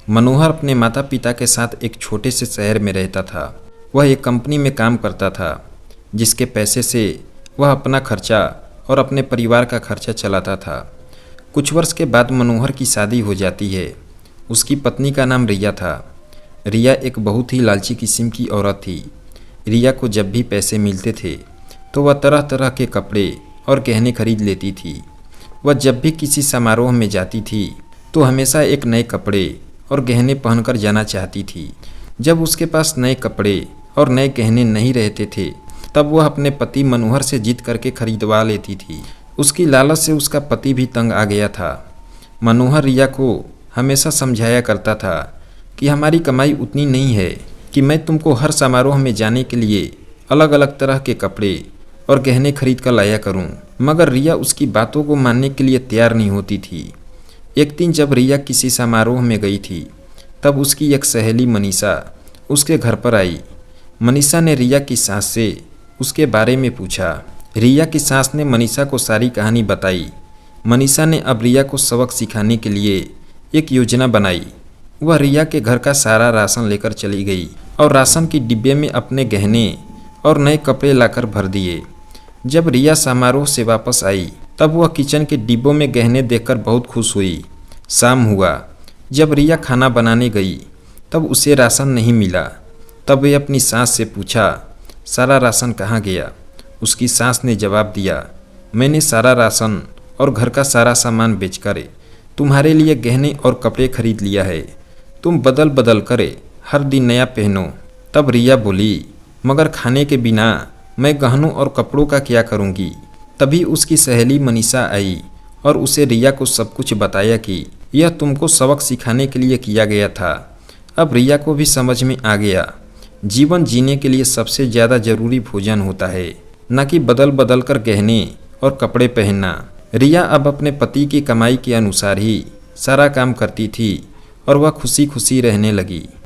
मनोहर अपने माता पिता के साथ एक छोटे से शहर में रहता था। वह एक कंपनी में काम करता था, जिसके पैसे से वह अपना खर्चा और अपने परिवार का खर्चा चलाता था। कुछ वर्ष के बाद मनोहर की शादी हो जाती है। उसकी पत्नी का नाम रिया था। रिया एक बहुत ही लालची किस्म की औरत थी। रिया को जब भी पैसे मिलते थे तो वह तरह तरह के कपड़े और गहने खरीद लेती थी। वह जब भी किसी समारोह में जाती थी तो हमेशा एक नए कपड़े और गहने पहनकर जाना चाहती थी। जब उसके पास नए कपड़े और नए गहने नहीं रहते थे तब वह अपने पति मनोहर से जिद करके खरीदवा लेती थी। उसकी लालच से उसका पति भी तंग आ गया था। मनोहर रिया को हमेशा समझाया करता था कि हमारी कमाई उतनी नहीं है कि मैं तुमको हर समारोह में जाने के लिए अलग अलग तरह के कपड़े और गहने खरीद कर लाया करूं। मगर रिया उसकी बातों को मानने के लिए तैयार नहीं होती थी। एक दिन जब रिया किसी समारोह में गई थी तब उसकी एक सहेली मनीषा उसके घर पर आई। मनीषा ने रिया की सास से उसके बारे में पूछा। रिया की सास ने मनीषा को सारी कहानी बताई। मनीषा ने अब रिया को सबक सिखाने के लिए एक योजना बनाई। वह रिया के घर का सारा राशन लेकर चली गई और राशन की डिब्बे में अपने गहने और नए कपड़े लाकर भर दिए। जब रिया समारोह से वापस आई तब वह किचन के डिब्बों में गहने देखकर बहुत खुश हुई। शाम हुआ। जब रिया खाना बनाने गई तब उसे राशन नहीं मिला। तब वे अपनी सास से पूछा, सारा राशन कहाँ गया? उसकी सास ने जवाब दिया, मैंने सारा राशन और घर का सारा सामान बेचकर तुम्हारे लिए गहने और कपड़े खरीद लिया है। तुम बदल बदल कर हर दिन नया पहनो। तब रिया बोली, मगर खाने के बिना मैं गहनों और कपड़ों का क्या करूँगी? तभी उसकी सहेली मनीषा आई और उसे रिया को सब कुछ बताया कि यह तुमको सबक सिखाने के लिए किया गया था। अब रिया को भी समझ में आ गया, जीवन जीने के लिए सबसे ज़्यादा जरूरी भोजन होता है, न कि बदल बदल कर गहने और कपड़े पहनना। रिया अब अपने पति की कमाई के अनुसार ही सारा काम करती थी और वह खुशी खुशी रहने लगी।